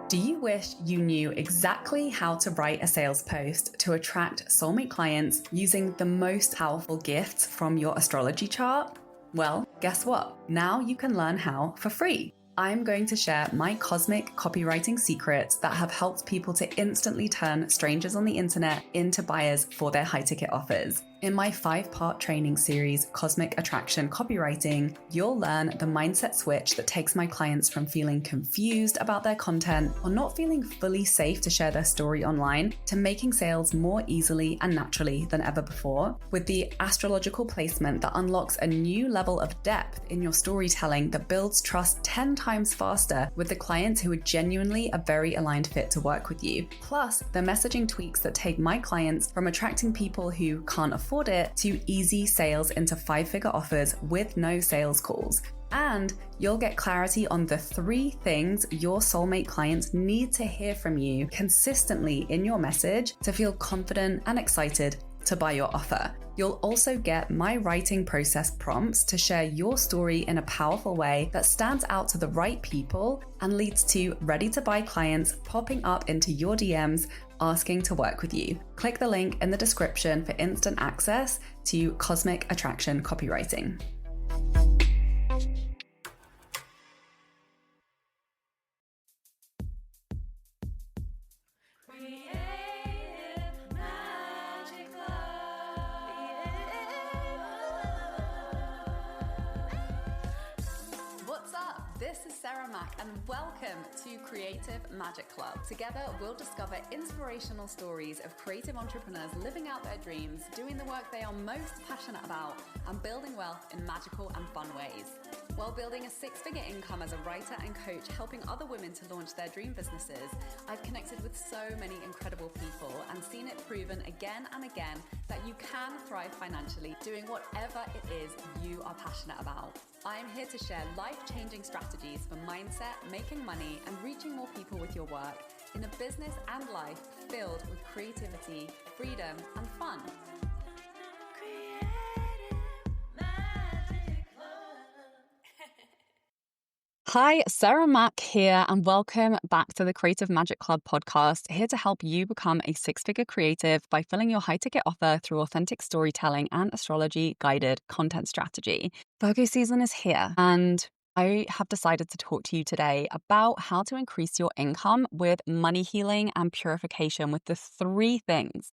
Do you wish you knew exactly how to write a sales post to attract soulmate clients using the most powerful gifts from your astrology chart? Well, guess what? Now you can learn how for free. I'm going to share my cosmic copywriting secrets that have helped people to instantly turn strangers on the internet into buyers for their high-ticket offers. In my 5-part training series, Cosmic Attraction Copywriting, you'll learn the mindset switch that takes my clients from feeling confused about their content or not feeling fully safe to share their story online to making sales more easily and naturally than ever before, with the astrological placement that unlocks a new level of depth in your storytelling that builds trust 10 times faster with the clients who are genuinely a very aligned fit to work with you. Plus, the messaging tweaks that take my clients from attracting people who can't afford it to easy sales into 5-figure offers with no sales calls. And you'll get clarity on the 3 things your soulmate clients need to hear from you consistently in your message to feel confident and excited to buy your offer. You'll also get my writing process prompts to share your story in a powerful way that stands out to the right people and leads to ready to buy clients popping up into your DMs asking to work with you. Click the link in the description for instant access to Cosmic Attraction Copywriting. This is Sarah Mack and welcome to Creative Magic Club. Together, we'll discover inspirational stories of creative entrepreneurs living out their dreams, doing the work they are most passionate about, and building wealth in magical and fun ways. While building a 6-figure income as a writer and coach, helping other women to launch their dream businesses, I've connected with so many incredible people and seen it proven again and again that you can thrive financially doing whatever it is you are passionate about. I'm here to share life-changing strategies for mindset, making money, and reaching more people with your work in a business and life filled with creativity, freedom, and fun. Hi, Sarah Mack here, and welcome back to the Creative Magic Club podcast, here to help you become a 6-figure creative by filling your high-ticket offer through authentic storytelling and astrology-guided content strategy. Virgo season is here, and I have decided to talk to you today about how to increase your income with money healing and purification with the 3 things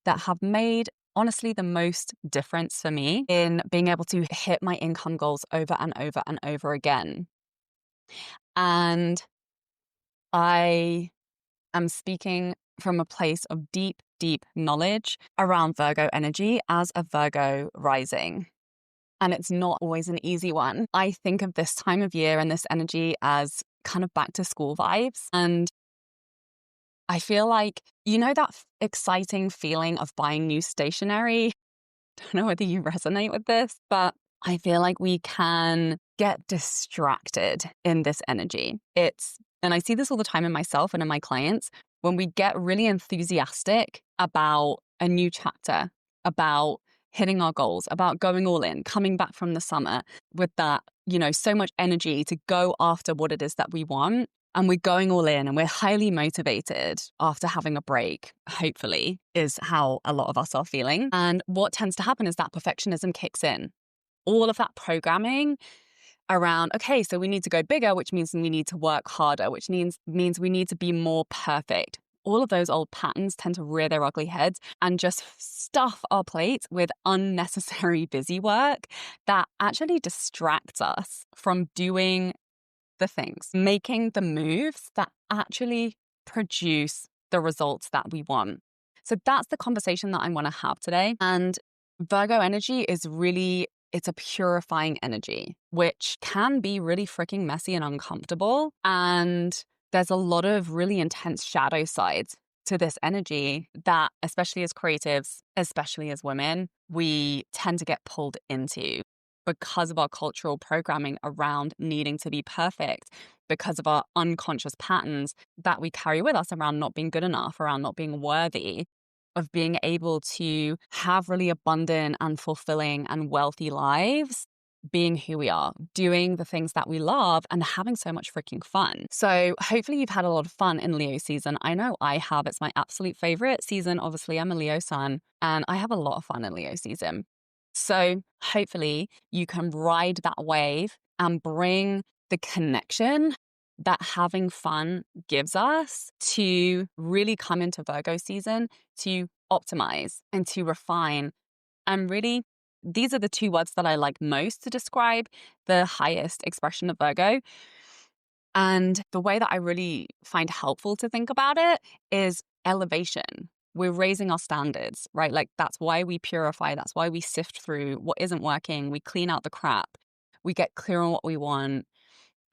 that have made honestly the most difference for me in being able to hit my income goals over and over and over again. And I am speaking from a place of deep, deep knowledge around Virgo energy as a Virgo rising. And it's not always an easy one. I think of this time of year and this energy as kind of back to school vibes. And I feel like, you know, that exciting feeling of buying new stationery? I don't know whether you resonate with this, but I feel like we can get distracted in this energy. And I see this all the time in myself and in my clients, when we get really enthusiastic about a new chapter, about hitting our goals, about going all in, coming back from the summer with that, you know, so much energy to go after what it is that we want. And we're going all in and we're highly motivated after having a break, hopefully, is how a lot of us are feeling. And what tends to happen is that perfectionism kicks in. All of that programming around, okay, so we need to go bigger, which means we need to work harder, which means we need to be more perfect. All of those old patterns tend to rear their ugly heads and just stuff our plates with unnecessary busy work that actually distracts us from doing the things, making the moves that actually produce the results that we want. So that's the conversation that I want to have today. And Virgo energy is really, it's a purifying energy, which can be really freaking messy and uncomfortable. And there's a lot of really intense shadow sides to this energy that, especially as creatives, especially as women, we tend to get pulled into because of our cultural programming around needing to be perfect, because of our unconscious patterns that we carry with us around not being good enough, around not being worthy of being able to have really abundant and fulfilling and wealthy lives being who we are, doing the things that we love, and having so much freaking fun. So hopefully you've had a lot of fun in Leo season. I know I have. It's my absolute favorite season. Obviously, I'm a Leo sun, and I have a lot of fun in Leo season. So hopefully you can ride that wave and bring the connection that having fun gives us to really come into Virgo season to optimize and to refine. And really, these are the two words that I like most to describe the highest expression of Virgo. And the way that I really find helpful to think about it is elevation. We're raising our standards, right? Like that's why we purify. That's why we sift through what isn't working. We clean out the crap. We get clear on what we want.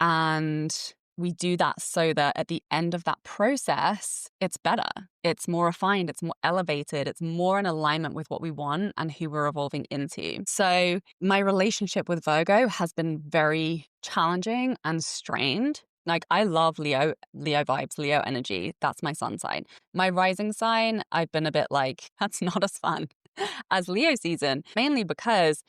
And we do that so that at the end of that process, it's better. It's more refined. It's more elevated. It's more in alignment with what we want and who we're evolving into. So my relationship with Virgo has been very challenging and strained. Like I love Leo vibes, Leo energy. That's my sun sign. My rising sign, I've been a bit like, that's not as fun as Leo season, mainly because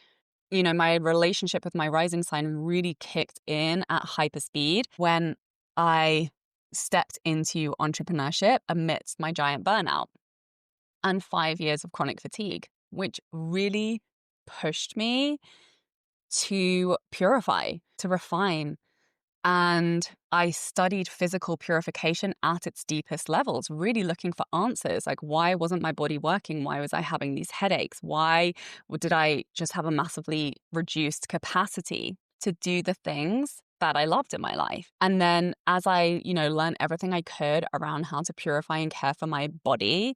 my relationship with my rising sign really kicked in at hyper speed when I stepped into entrepreneurship amidst my giant burnout and 5 years of chronic fatigue, which really pushed me to purify, to refine. And I studied physical purification at its deepest levels, really looking for answers. Like, why wasn't my body working? Why was I having these headaches? Why did I just have a massively reduced capacity to do the things that I loved in my life? And then as I, learned everything I could around how to purify and care for my body,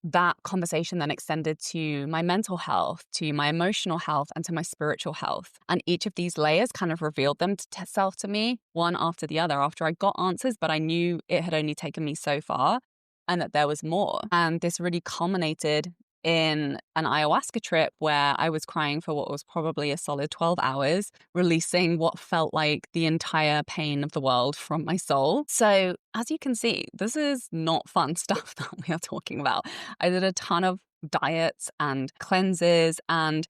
that conversation then extended to my mental health, to my emotional health, and to my spiritual health. And each of these layers kind of revealed themselves to me one after the other after I got answers, but I knew it had only taken me so far and that there was more. And this really culminated in an ayahuasca trip where I was crying for what was probably a solid 12 hours, releasing what felt like the entire pain of the world from my soul. So as you can see, this is not fun stuff that we are talking about. I did a ton of diets and cleanses, and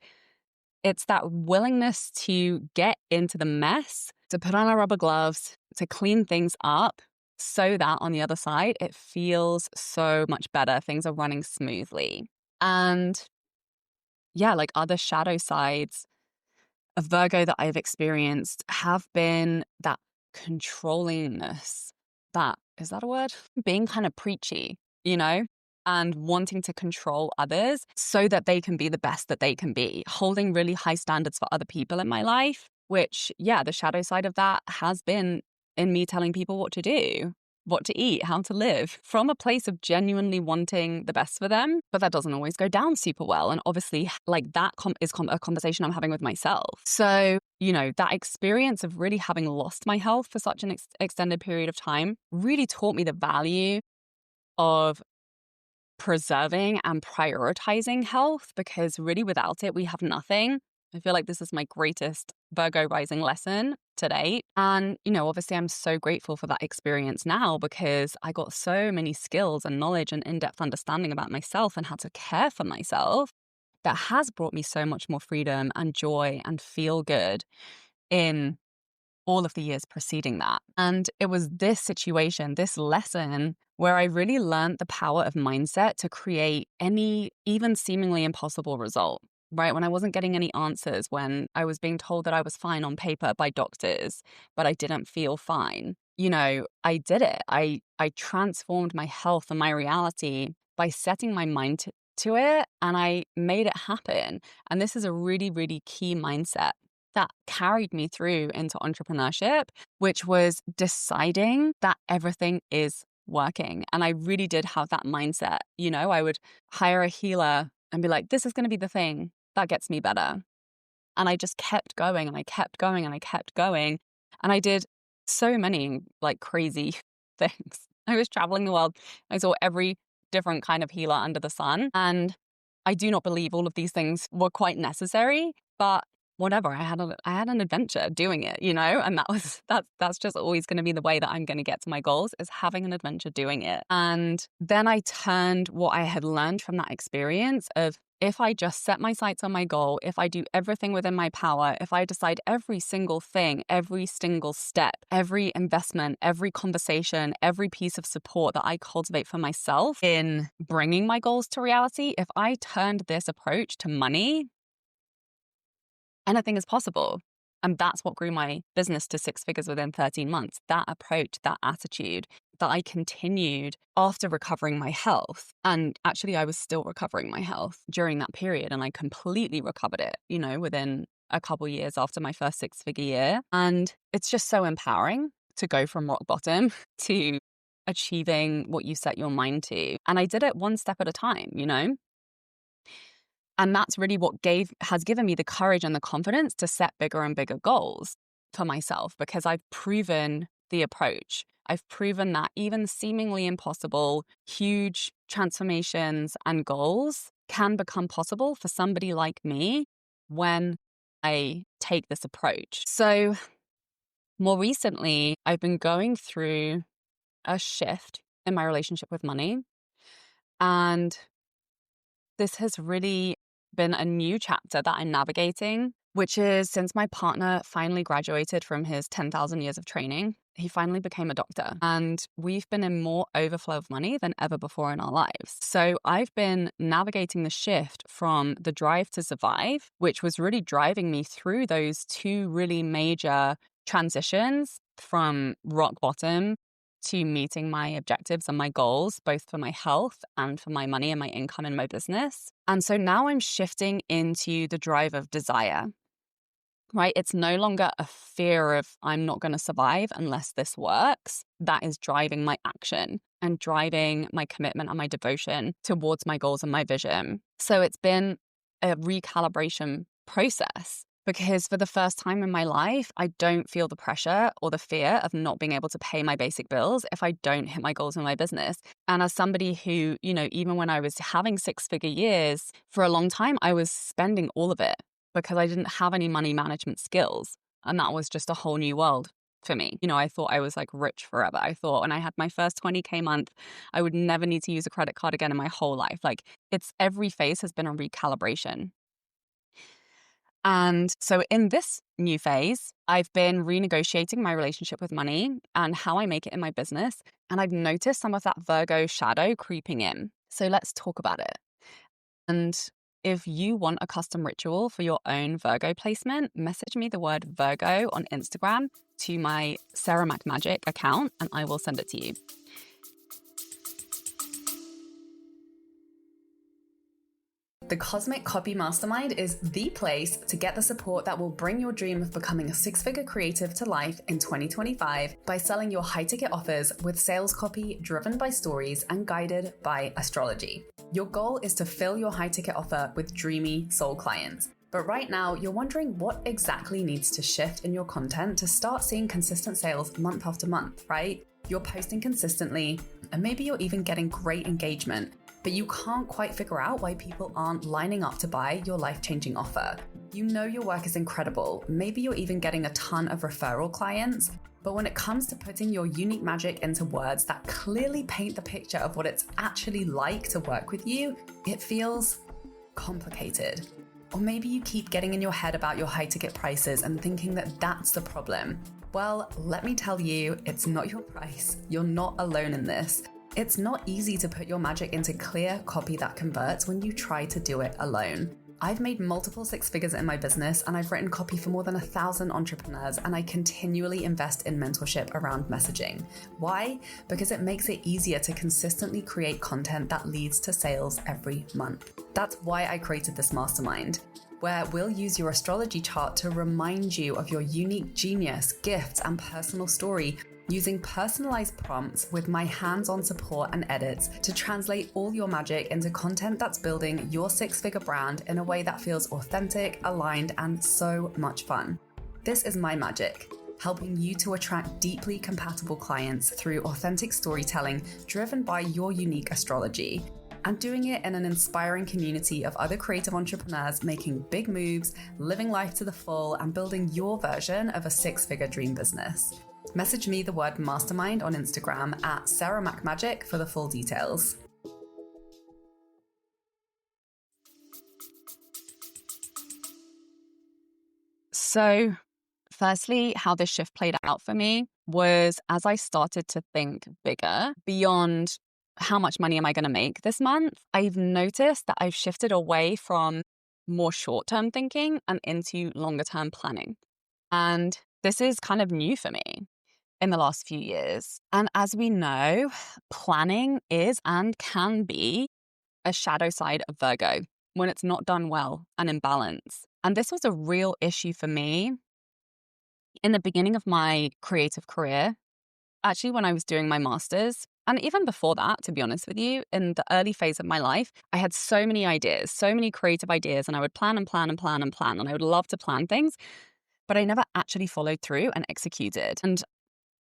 it's that willingness to get into the mess, to put on our rubber gloves, to clean things up so that on the other side, it feels so much better. Things are running smoothly. And yeah, like other shadow sides of Virgo that I've experienced have been that controllingness. Is that a word? Being kind of preachy, and wanting to control others so that they can be the best that they can be, holding really high standards for other people in my life, which, yeah, the shadow side of that has been in me telling people what to do, what to eat, how to live, from a place of genuinely wanting the best for them. But that doesn't always go down super well. And obviously, like that is a conversation I'm having with myself. So, that experience of really having lost my health for such an extended period of time really taught me the value of preserving and prioritizing health, because really without it, we have nothing. I feel like this is my greatest Virgo rising lesson to date. And, obviously I'm so grateful for that experience now because I got so many skills and knowledge and in-depth understanding about myself and how to care for myself that has brought me so much more freedom and joy and feel good in all of the years preceding that. And it was this situation, this lesson, where I really learned the power of mindset to create any even seemingly impossible result, right? When I wasn't getting any answers, when I was being told that I was fine on paper by doctors, but I didn't feel fine, I did it. I transformed my health and my reality by setting my mind to it, and I made it happen. And this is a really, really key mindset that carried me through into entrepreneurship, which was deciding that everything is working. And I really did have that mindset. I would hire a healer and be like, this is going to be the thing that gets me better. And I just kept going and I kept going and I kept going. And I did so many like crazy things. I was traveling the world. I saw every different kind of healer under the sun. And I do not believe all of these things were quite necessary, but whatever, I had an adventure doing it, and that's just always going to be the way that I'm going to get to my goals, is having an adventure doing it. And then I turned what I had learned from that experience of if I just set my sights on my goal, if I do everything within my power, if I decide every single thing, every single step, every investment, every conversation, every piece of support that I cultivate for myself in bringing my goals to reality, if I turned this approach to money, anything is possible. And that's what grew my business to 6 figures within 13 months. That approach, that attitude that I continued after recovering my health. And actually, I was still recovering my health during that period. And I completely recovered it, within a couple years after my first 6-figure year. And it's just so empowering to go from rock bottom to achieving what you set your mind to. And I did it one step at a time, And that's really what has given me the courage and the confidence to set bigger and bigger goals for myself, because I've proven the approach. I've proven that even seemingly impossible, huge transformations and goals can become possible for somebody like me when I take this approach. So more recently, I've been going through a shift in my relationship with money. And this has really been a new chapter that I'm navigating, which is since my partner finally graduated from his 10,000 years of training, he finally became a doctor. And we've been in more overflow of money than ever before in our lives. So I've been navigating the shift from the drive to survive, which was really driving me through those two really major transitions from rock bottom to meeting my objectives and my goals, both for my health and for my money and my income in my business. And so now I'm shifting into the drive of desire, right? It's no longer a fear of I'm not going to survive unless this works. That is driving my action and driving my commitment and my devotion towards my goals and my vision. So it's been a recalibration process. Because for the first time in my life, I don't feel the pressure or the fear of not being able to pay my basic bills if I don't hit my goals in my business. And as somebody who, even when I was having 6-figure years, for a long time, I was spending all of it because I didn't have any money management skills. And that was just a whole new world for me. I thought I was like rich forever. I thought when I had my first 20K month, I would never need to use a credit card again in my whole life. Like every phase has been a recalibration. And so in this new phase, I've been renegotiating my relationship with money and how I make it in my business. And I've noticed some of that Virgo shadow creeping in. So let's talk about it. And if you want a custom ritual for your own Virgo placement, message me the word Virgo on Instagram to my Sarah Mac Magic account and I will send it to you. The Cosmic Copy Mastermind is the place to get the support that will bring your dream of becoming a 6-figure creative to life in 2025 by selling your high-ticket offers with sales copy driven by stories and guided by astrology. Your goal is to fill your high-ticket offer with dreamy soul clients. But right now, you're wondering what exactly needs to shift in your content to start seeing consistent sales month after month, right? You're posting consistently, and maybe you're even getting great engagement, but you can't quite figure out why people aren't lining up to buy your life-changing offer. You know your work is incredible. Maybe you're even getting a ton of referral clients. But when it comes to putting your unique magic into words that clearly paint the picture of what it's actually like to work with you, it feels complicated. Or maybe you keep getting in your head about your high-ticket prices and thinking that that's the problem. Well, let me tell you, it's not your price. You're not alone in this. It's not easy to put your magic into clear copy that converts when you try to do it alone. I've made multiple 6 figures in my business and I've written copy for more than 1,000 entrepreneurs, and I continually invest in mentorship around messaging. Why? Because it makes it easier to consistently create content that leads to sales every month. That's why I created this mastermind, where we'll use your astrology chart to remind you of your unique genius, gifts, and personal story, using personalized prompts with my hands-on support and edits to translate all your magic into content that's building your 6-figure brand in a way that feels authentic, aligned, and so much fun. This is my magic, helping you to attract deeply compatible clients through authentic storytelling driven by your unique astrology, and doing it in an inspiring community of other creative entrepreneurs making big moves, living life to the full, and building your version of a 6-figure dream business. Message me the word mastermind on Instagram at Sarah Mac Magic for the full details. So, firstly, how this shift played out for me was as I started to think bigger beyond how much money am I going to make this month, I've noticed that I've shifted away from more short-term thinking and into longer-term planning. And this is kind of new for me in the last few years. And as we know, planning is and can be a shadow side of Virgo when it's not done well and in balance. And this was a real issue for me in the beginning of my creative career, actually when I was doing my master's. And even before that, to be honest with you, in the early phase of my life, I had so many ideas, so many creative ideas, and I would plan and plan and plan and plan. And I would love to plan things, but I never actually followed through and executed. And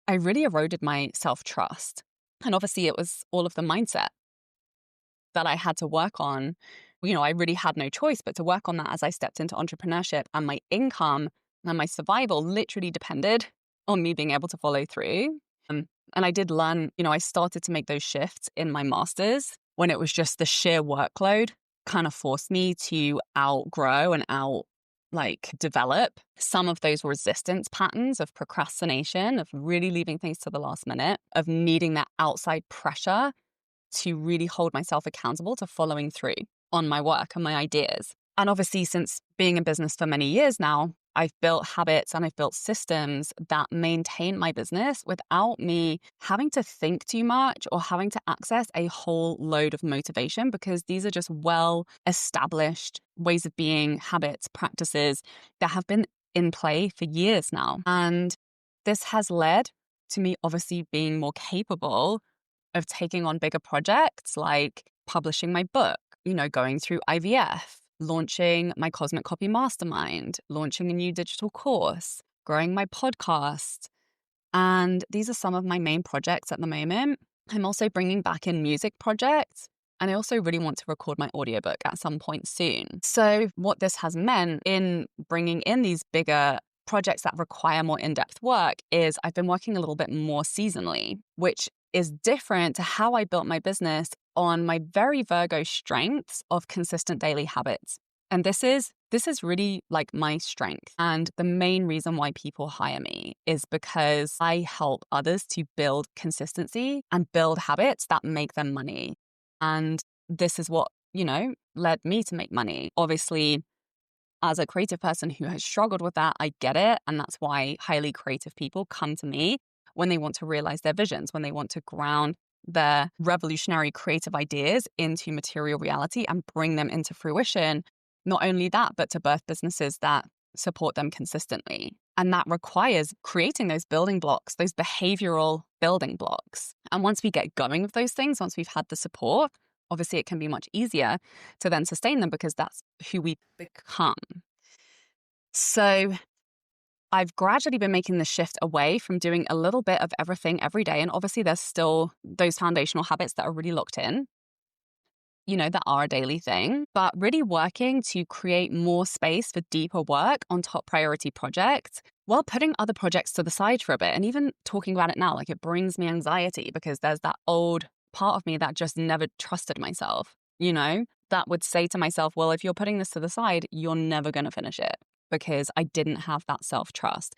I really eroded my self-trust. And obviously it was all of the mindset that I had to work on. I really had no choice but to work on that as I stepped into entrepreneurship, and my income and my survival literally depended on me being able to follow through. And I did learn, I started to make those shifts in my master's when it was just the sheer workload kind of forced me to outgrow and develop some of those resistance patterns of procrastination, of really leaving things to the last minute, of needing that outside pressure to really hold myself accountable to following through on my work and my ideas. And obviously, since being in business for many years now, I've built habits and I've built systems that maintain my business without me having to think too much or having to access a whole load of motivation, because these are just well-established ways of being, habits, practices that have been in play for years now. And this has led to me obviously being more capable of taking on bigger projects like publishing my book, going through IVF, launching my Cosmic Copy Mastermind, launching a new digital course, growing my podcast. And these are some of my main projects at the moment. I'm also bringing back in music projects. And I also really want to record my audiobook at some point soon. So what this has meant in bringing in these bigger projects that require more in-depth work is I've been working a little bit more seasonally, which is different to how I built my business on my very Virgo strengths of consistent daily habits. And this is really like my strength. And the main reason why people hire me is because I help others to build consistency and build habits that make them money. And this is what, led me to make money. Obviously, as a creative person who has struggled with that, I get it. And that's why highly creative people come to me when they want to realize their visions, when they want to ground their revolutionary creative ideas into material reality and bring them into fruition. Not only that, but to birth businesses that support them consistently. And that requires creating those building blocks, those behavioral building blocks. And once we get going with those things, once we've had the support, obviously it can be much easier to then sustain them because that's who we become. So I've gradually been making the shift away from doing a little bit of everything every day. And obviously there's still those foundational habits that are really locked in, that are a daily thing, but really working to create more space for deeper work on top priority projects while putting other projects to the side for a bit. And even talking about it now, it brings me anxiety because there's that old part of me that just never trusted myself, that would say to myself, well, if you're putting this to the side, you're never going to finish it, because I didn't have that self-trust.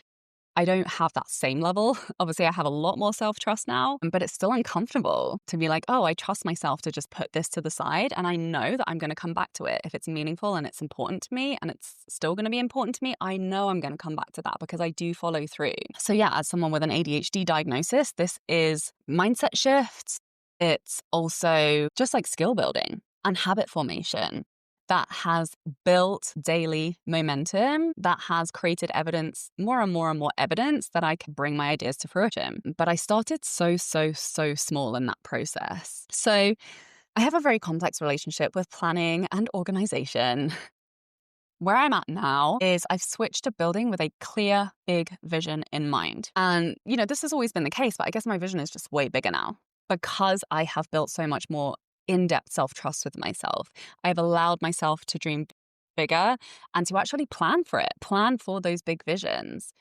I don't have that same level. Obviously, I have a lot more self-trust now, but it's still uncomfortable to be like, oh, I trust myself to just put this to the side. And I know that I'm going to come back to it. If it's meaningful and it's important to me and it's still going to be important to me, I know I'm going to come back to that because I do follow through. So yeah, as someone with an ADHD diagnosis, this is mindset shifts. It's also just like skill building and habit formation that has built daily momentum, that has created evidence, more and more and more evidence that I can bring my ideas to fruition. But I started so small in that process. So I have a very complex relationship with planning and organization. Where I'm at now is I've switched to building with a clear, big vision in mind. And, this has always been the case, but I guess my vision is just way bigger now because I have built so much more in-depth self-trust with myself. I've allowed myself to dream bigger and to actually plan for those big visions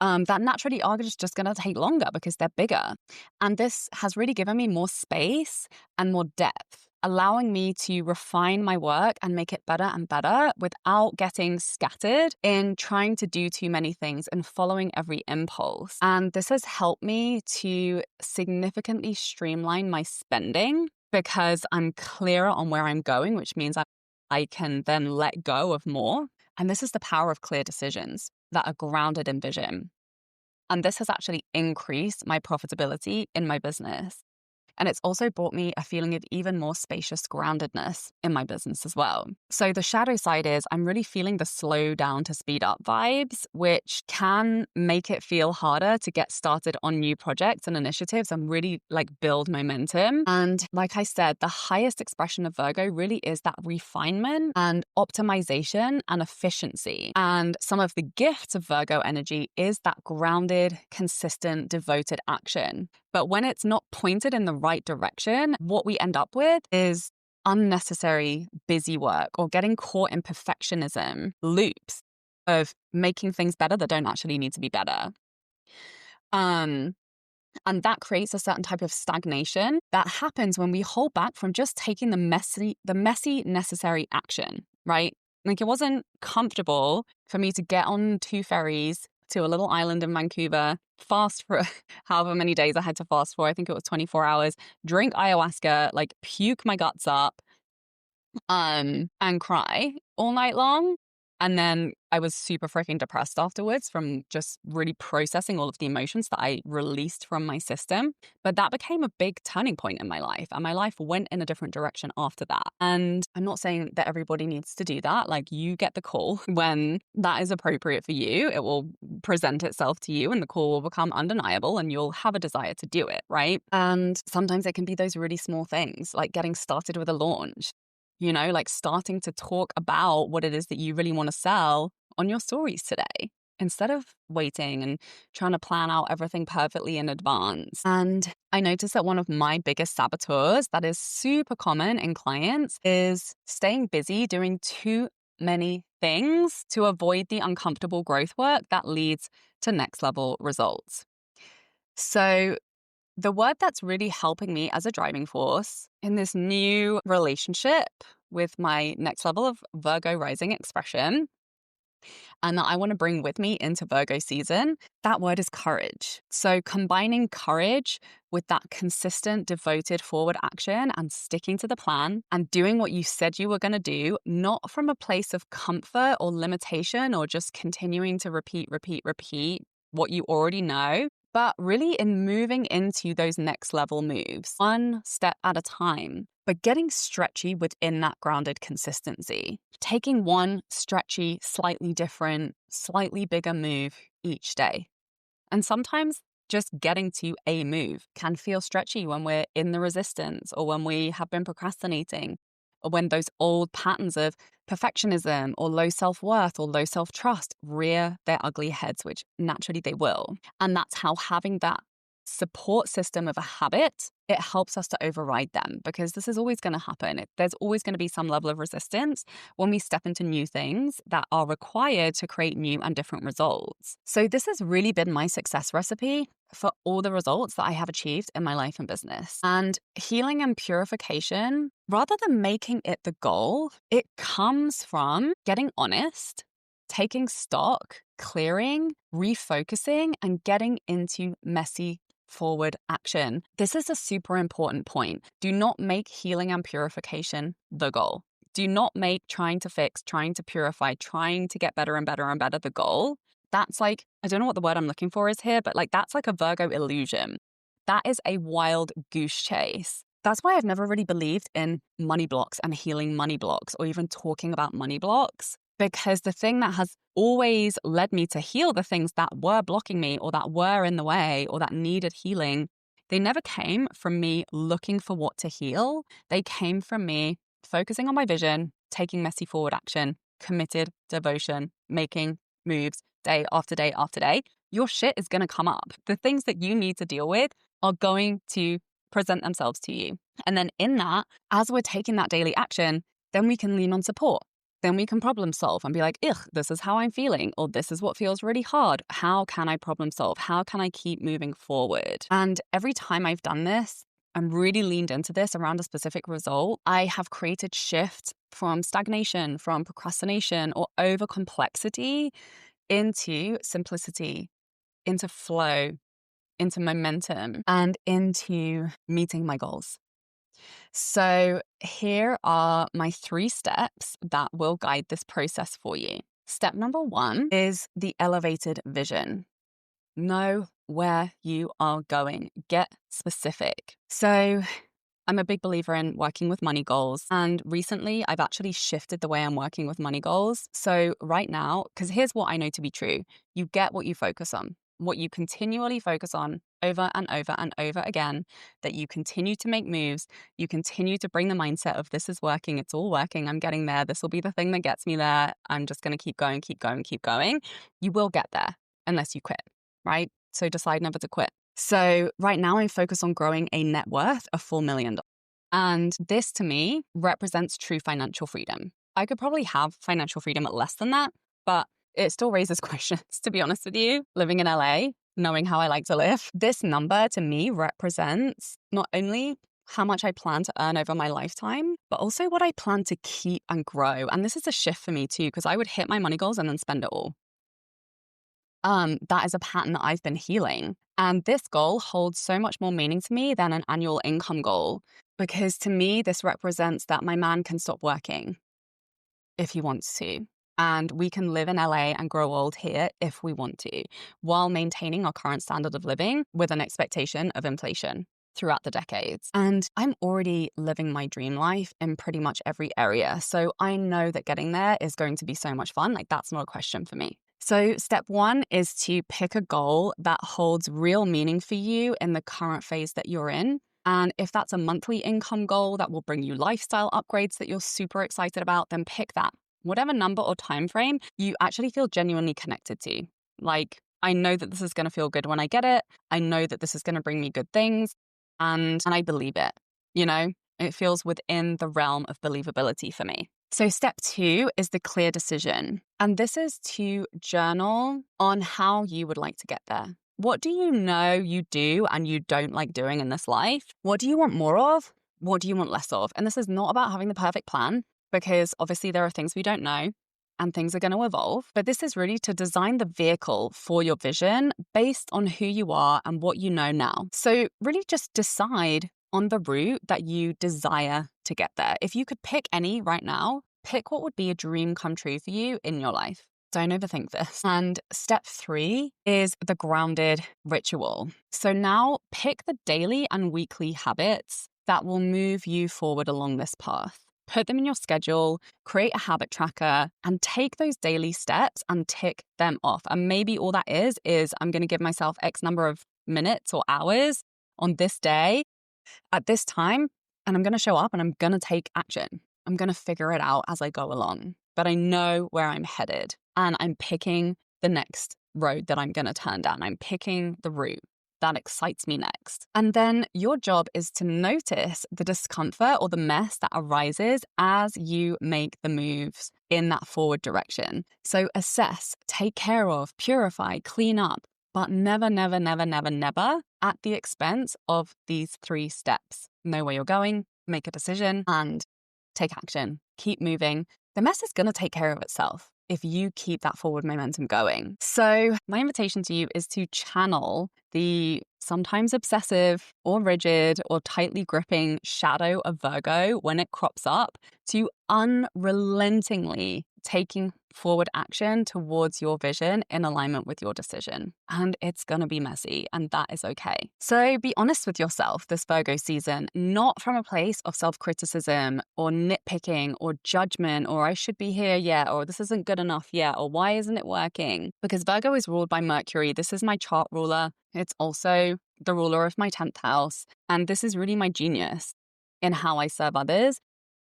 that naturally are just going to take longer because they're bigger. And this has really given me more space and more depth allowing me to refine my work and make it better and better without getting scattered in trying to do too many things and following every impulse. And this has helped me to significantly streamline my spending because I'm clearer on where I'm going, which means I can then let go of more. And this is the power of clear decisions that are grounded in vision. And this has actually increased my profitability in my business. And it's also brought me a feeling of even more spacious groundedness in my business as well. So the shadow side is I'm really feeling the slow down to speed up vibes, which can make it feel harder to get started on new projects and initiatives and really build momentum. And like I said, the highest expression of Virgo really is that refinement and optimization and efficiency. And some of the gifts of Virgo energy is that grounded, consistent, devoted action. But when it's not pointed in the right direction, what we end up with is unnecessary busy work or getting caught in perfectionism loops of making things better that don't actually need to be better. And that creates a certain type of stagnation that happens when we hold back from just taking the messy necessary action, right? It wasn't comfortable for me to get on 2 ferries to a little island in Vancouver, fast for however many days I had to fast for. I think it was 24 hours, drink ayahuasca, puke my guts up, and cry all night long. And then I was super freaking depressed afterwards from just really processing all of the emotions that I released from my system. But that became a big turning point in my life. And my life went in a different direction after that. And I'm not saying that everybody needs to do that. You get the call when that is appropriate for you. It will present itself to you and the call will become undeniable and you'll have a desire to do it, right? And sometimes it can be those really small things, like getting started with a launch. Starting to talk about what it is that you really want to sell on your stories today instead of waiting and trying to plan out everything perfectly in advance. And I noticed that one of my biggest saboteurs that is super common in clients is staying busy doing too many things to avoid the uncomfortable growth work that leads to next level results. So the word that's really helping me as a driving force in this new relationship with my next level of Virgo rising expression, and that I want to bring with me into Virgo season, that word is courage. So combining courage with that consistent, devoted forward action and sticking to the plan and doing what you said you were going to do, not from a place of comfort or limitation or just continuing to repeat what you already know, but really in moving into those next level moves, one step at a time, but getting stretchy within that grounded consistency, taking one stretchy, slightly different, slightly bigger move each day. And sometimes just getting to a move can feel stretchy when we're in the resistance or when we have been procrastinating or when those old patterns of perfectionism or low self-worth or low self-trust rear their ugly heads, which naturally they will. And that's how having that support system of a habit, it helps us to override them because this is always going to happen. There's always going to be some level of resistance when we step into new things that are required to create new and different results. So this has really been my success recipe for all the results that I have achieved in my life and business. And healing and purification, rather than making it the goal, it comes from getting honest, taking stock, clearing, refocusing, and getting into messy forward action. This is a super important point. Do not make healing and purification the goal. Do not make trying to fix, trying to purify, trying to get better and better and better the goal. That's I don't know what the word I'm looking for is here, but that's like a Virgo illusion. That is a wild goose chase. That's why I've never really believed in money blocks and healing money blocks or even talking about money blocks. Because the thing that has always led me to heal the things that were blocking me or that were in the way or that needed healing, they never came from me looking for what to heal. They came from me focusing on my vision, taking messy forward action, committed devotion, making moves day after day after day. Your shit is going to come up. The things that you need to deal with are going to present themselves to you. And then in that, as we're taking that daily action, then we can lean on support. Then we can problem solve and be like, this is how I'm feeling, or this is what feels really hard. How can I problem solve? How can I keep moving forward? And every time I've done this, I'm really leaned into this around a specific result, I have created shifts from stagnation, from procrastination or over complexity into simplicity, into flow, into momentum, and into meeting my goals. So here are my 3 steps that will guide this process for you. Step number 1 is the elevated vision. Know where you are going. Get specific. So I'm a big believer in working with money goals. And recently, I've actually shifted the way I'm working with money goals. So right now, because here's what I know to be true, you get what you focus on, what you continually focus on over and over and over again, that you continue to make moves, you continue to bring the mindset of this is working, it's all working, I'm getting there, this will be the thing that gets me there, I'm just going to keep going, keep going, keep going. You will get there unless you quit, right? So decide never to quit. So right now I focus on growing a net worth of $4 million. And this to me represents true financial freedom. I could probably have financial freedom at less than that, but it still raises questions, to be honest with you. Living in LA, knowing how I like to live, this number to me represents not only how much I plan to earn over my lifetime, but also what I plan to keep and grow. And this is a shift for me too, because I would hit my money goals and then spend it all. That is a pattern that I've been healing. And this goal holds so much more meaning to me than an annual income goal, because to me, this represents that my man can stop working if he wants to. And we can live in LA and grow old here if we want to, while maintaining our current standard of living with an expectation of inflation throughout the decades. And I'm already living my dream life in pretty much every area. So I know that getting there is going to be so much fun. Like, that's not a question for me. So step 1 is to pick a goal that holds real meaning for you in the current phase that you're in. And if that's a monthly income goal that will bring you lifestyle upgrades that you're super excited about, then pick that. Whatever number or time frame you actually feel genuinely connected to. Like, I know that this is going to feel good when I get it. I know that this is going to bring me good things. And I believe it. You know, it feels within the realm of believability for me. So step 2 is the clear decision. And this is to journal on how you would like to get there. What do you know you do and you don't like doing in this life? What do you want more of? What do you want less of? And this is not about having the perfect plan, because obviously there are things we don't know and things are going to evolve. But this is really to design the vehicle for your vision based on who you are and what you know now. So really just decide on the route that you desire to get there. If you could pick any right now, pick what would be a dream come true for you in your life. Don't overthink this. And step 3 is the grounded ritual. So now pick the daily and weekly habits that will move you forward along this path. Put them in your schedule, create a habit tracker, and take those daily steps and tick them off. And maybe all that is I'm going to give myself X number of minutes or hours on this day at this time, and I'm going to show up and I'm going to take action. I'm going to figure it out as I go along. But I know where I'm headed, and I'm picking the next road that I'm going to turn down. I'm picking the route that excites me next. And then your job is to notice the discomfort or the mess that arises as you make the moves in that forward direction. So assess, take care of, purify, clean up, but never, never, never, never, never at the expense of these 3 steps. Know where you're going, make a decision, and take action. Keep moving. The mess is going to take care of itself if you keep that forward momentum going. So my invitation to you is to channel the sometimes obsessive or rigid or tightly gripping shadow of Virgo when it crops up to unrelentingly taking forward action towards your vision in alignment with your decision. And it's going to be messy, and that is okay. So be honest with yourself this Virgo season, not from a place of self-criticism or nitpicking or judgment or I should be here yet, or this isn't good enough yet, or why isn't it working? Because Virgo is ruled by Mercury. This is my chart ruler. It's also the ruler of my 10th house. And this is really my genius in how I serve others.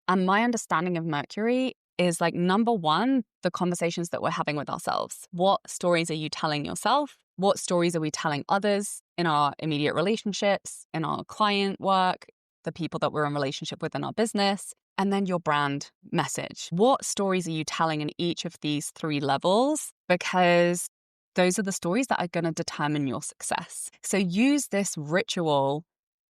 And my understanding of Mercury is like, number 1, the conversations that we're having with ourselves. What stories are you telling yourself? What stories are we telling others in our immediate relationships, in our client work, the people that we're in relationship with in our business? And then your brand message. What stories are you telling in each of these 3 levels? Because those are the stories that are going to determine your success. So use this ritual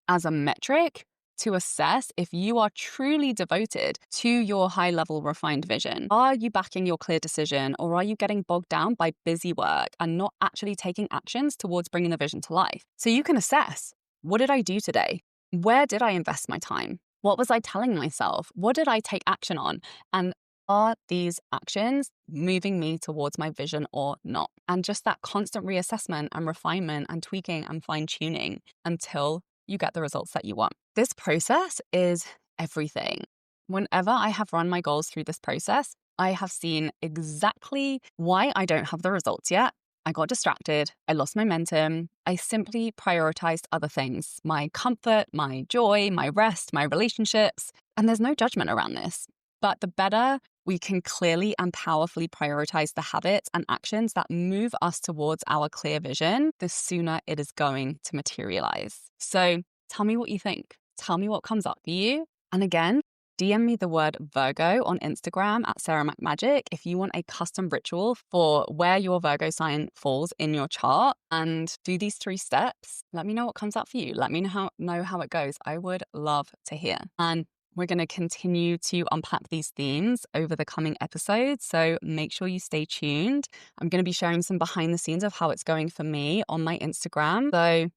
as a metric to assess if you are truly devoted to your high-level refined vision. Are you backing your clear decision, or are you getting bogged down by busy work and not actually taking actions towards bringing the vision to life? So you can assess, what did I do today? Where did I invest my time? What was I telling myself? What did I take action on? And are these actions moving me towards my vision or not? And just that constant reassessment and refinement and tweaking and fine-tuning until you get the results that you want. This process is everything. Whenever I have run my goals through this process, I have seen exactly why I don't have the results yet. I got distracted. I lost momentum. I simply prioritized other things, my comfort, my joy, my rest, my relationships. And there's no judgment around this. But the better we can clearly and powerfully prioritize the habits and actions that move us towards our clear vision, the sooner it is going to materialize. So tell me what you think. Tell me what comes up for you. And again, DM me the word Virgo on Instagram at SarahMacMagic if you want a custom ritual for where your Virgo sign falls in your chart, and do these 3 steps. Let me know what comes up for you. Let me know how it goes. I would love to hear. And we're going to continue to unpack these themes over the coming episodes, so make sure you stay tuned. I'm going to be sharing some behind the scenes of how it's going for me on my Instagram. So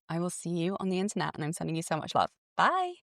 I will see you on the internet, and I'm sending you so much love. Bye.